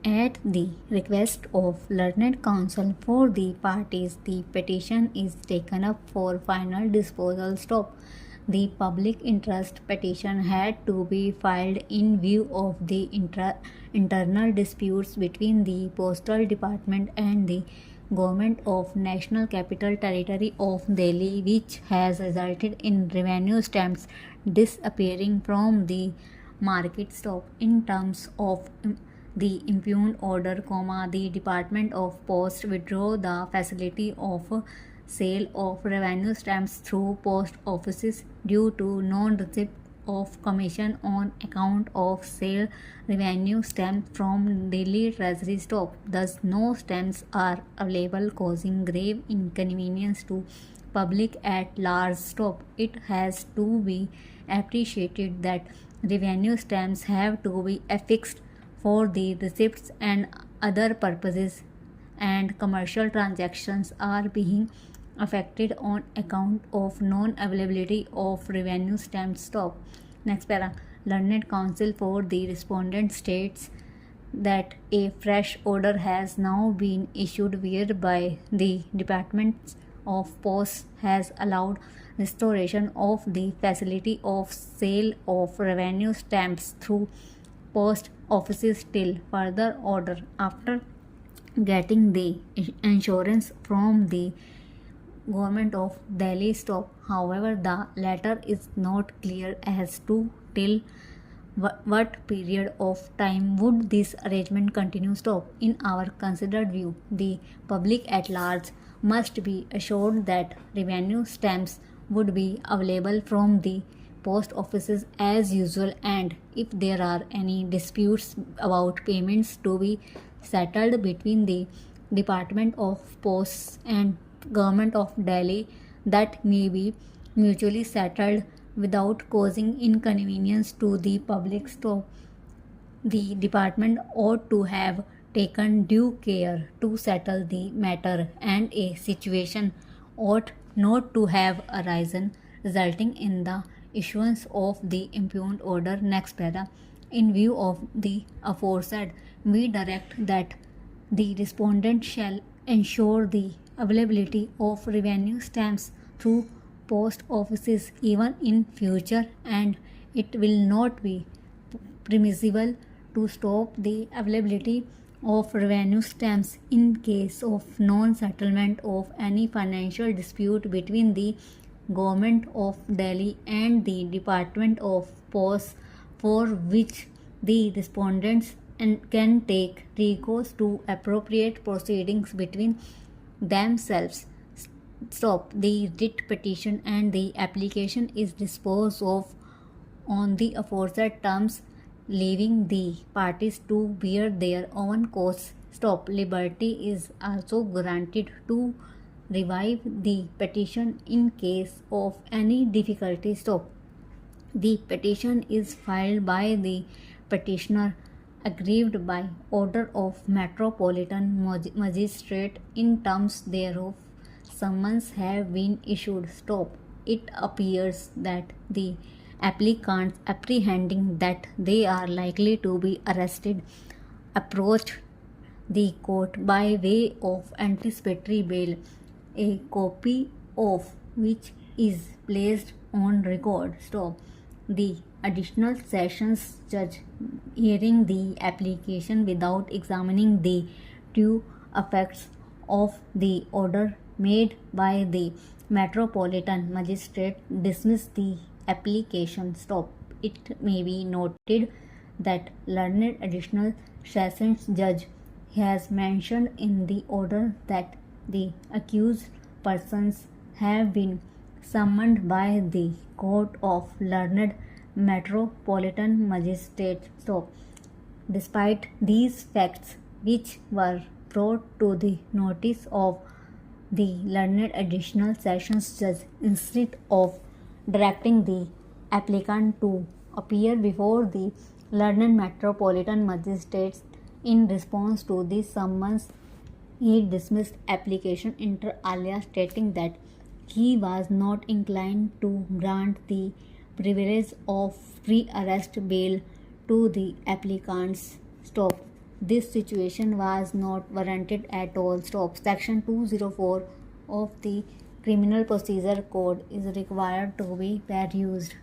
At the request of learned counsel for the parties, the petition is taken up for final disposal. Stop. The public interest petition had to be filed in view of the internal disputes between the Postal Department and the Government of National Capital Territory of Delhi, which has resulted in revenue stamps disappearing from the market. Stop. In terms of the impugned order, the Department of Post withdraw the facility of sale of revenue stamps through post offices due to non-receipt of commission on account of sale revenue stamps from Delhi Treasury stock. Thus, no stamps are available, causing grave inconvenience to public at large. Stop. It has to be appreciated that revenue stamps have to be affixed for the receipts and other purposes, and commercial transactions are being affected on account of non-availability of revenue stamp stock. Next para. Learned counsel for the respondent states that a fresh order has now been issued whereby the Department of Post has allowed restoration of the facility of sale of revenue stamps through post offices till further order. After getting the insurance from the Government of Delhi stop. However, the latter is not clear as to till what period of time would this arrangement continue. Stop. In our considered view, the public at large must be assured that revenue stamps would be available from the post offices as usual, and if there are any disputes about payments to be settled between the Department of Posts and Government of Delhi, that may be mutually settled without causing inconvenience to the public. So, the department ought to have taken due care to settle the matter, and a situation ought not to have arisen resulting in the issuance of the impugned order. Next para. In view of the aforesaid, we direct that the respondent shall ensure the availability of revenue stamps through post offices even in future, and it will not be permissible to stop the availability of revenue stamps in case of non-settlement of any financial dispute between the Government of Delhi and the Department of Posts, for which the respondents can take recourse to appropriate proceedings between themselves. Stop. The writ petition and the application is disposed of on the aforesaid terms, leaving the parties to bear their own costs. Stop. Liberty is also granted to revive the petition in case of any difficulty. Stop. The petition is filed by the petitioner aggrieved by order of Metropolitan Magistrate. In terms thereof, summons have been issued. Stop. It appears that the applicants, apprehending that they are likely to be arrested, approached the court by way of anticipatory bail, a copy of which is placed on record. Stop. The additional sessions judge, hearing the application without examining the due effects of the order made by the Metropolitan Magistrate, dismissed the application. Stop. It may be noted that learned additional sessions judge has mentioned in the order that the accused persons have been summoned by the Court of Learned Metropolitan Magistrate. So, despite these facts, which were brought to the notice of the learned additional sessions judge, instead of directing the applicant to appear before the learned metropolitan magistrates in response to the summons, he dismissed application inter alia, stating that he was not inclined to grant the privilege of pre-arrest bail to the applicants. Stop. This situation was not warranted at all. Stop. Section 204 of the Criminal Procedure Code is required to be perused.